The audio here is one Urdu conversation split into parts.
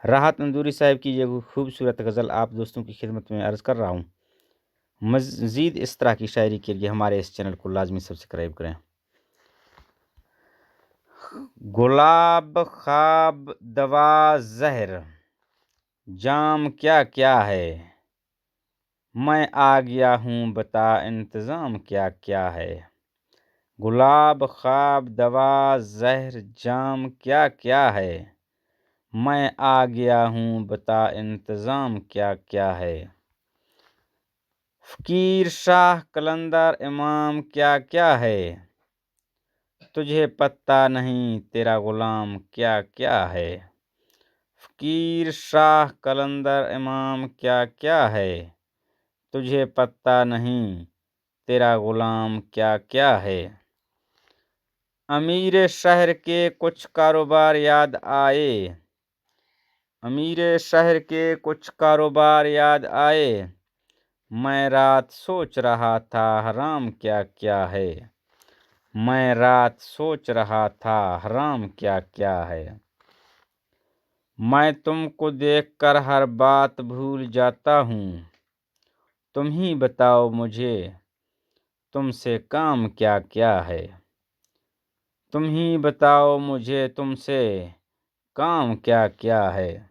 راحت اندوری صاحب کی یہ خوبصورت غزل آپ دوستوں کی خدمت میں عرض کر رہا ہوں۔ مزید اس طرح کی شاعری کے لیے ہمارے اس چینل کو لازمی سبسکرائب کریں۔ گلاب خواب دوا زہر جام کیا کیا ہے، میں آ گیا ہوں بتا انتظام کیا کیا ہے۔ گلاب خواب دوا زہر جام کیا کیا ہے، میں آ گیا ہوں بتا انتظام کیا کیا ہے۔ فقیر شاہ قلندر امام کیا کیا ہے، تجھے پتہ نہیں تیرا غلام کیا کیا ہے۔ فقیر شاہ قلندر امام کیا کیا ہے، تجھے پتہ نہیں تیرا غلام کیا کیا ہے۔ امیر شہر کے کچھ کاروبار یاد آئے، امیر شہر کے کچھ کاروبار یاد آئے، میں رات سوچ رہا تھا حرام کیا کیا ہے۔ میں رات سوچ رہا تھا حرام کیا کیا ہے۔ میں تم کو دیکھ کر ہر بات بھول جاتا ہوں، تم ہی بتاؤ مجھے تم سے کام کیا کیا ہے۔ تم ہی بتاؤ مجھے تم سے کام کیا کیا ہے۔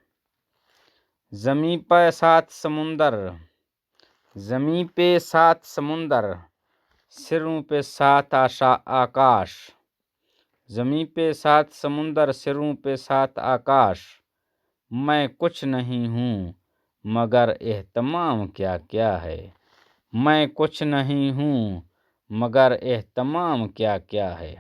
زمیں پہ سات سمندر، زمیں پہ سات سمندر، سروں پہ سات آکاش۔ زمیں پہ سات سمندر، سروں پہ سات آکاش، میں کچھ نہیں ہوں مگر اہتمام کیا کیا ہے۔ میں کچھ نہیں ہوں مگر اہتمام کیا کیا ہے۔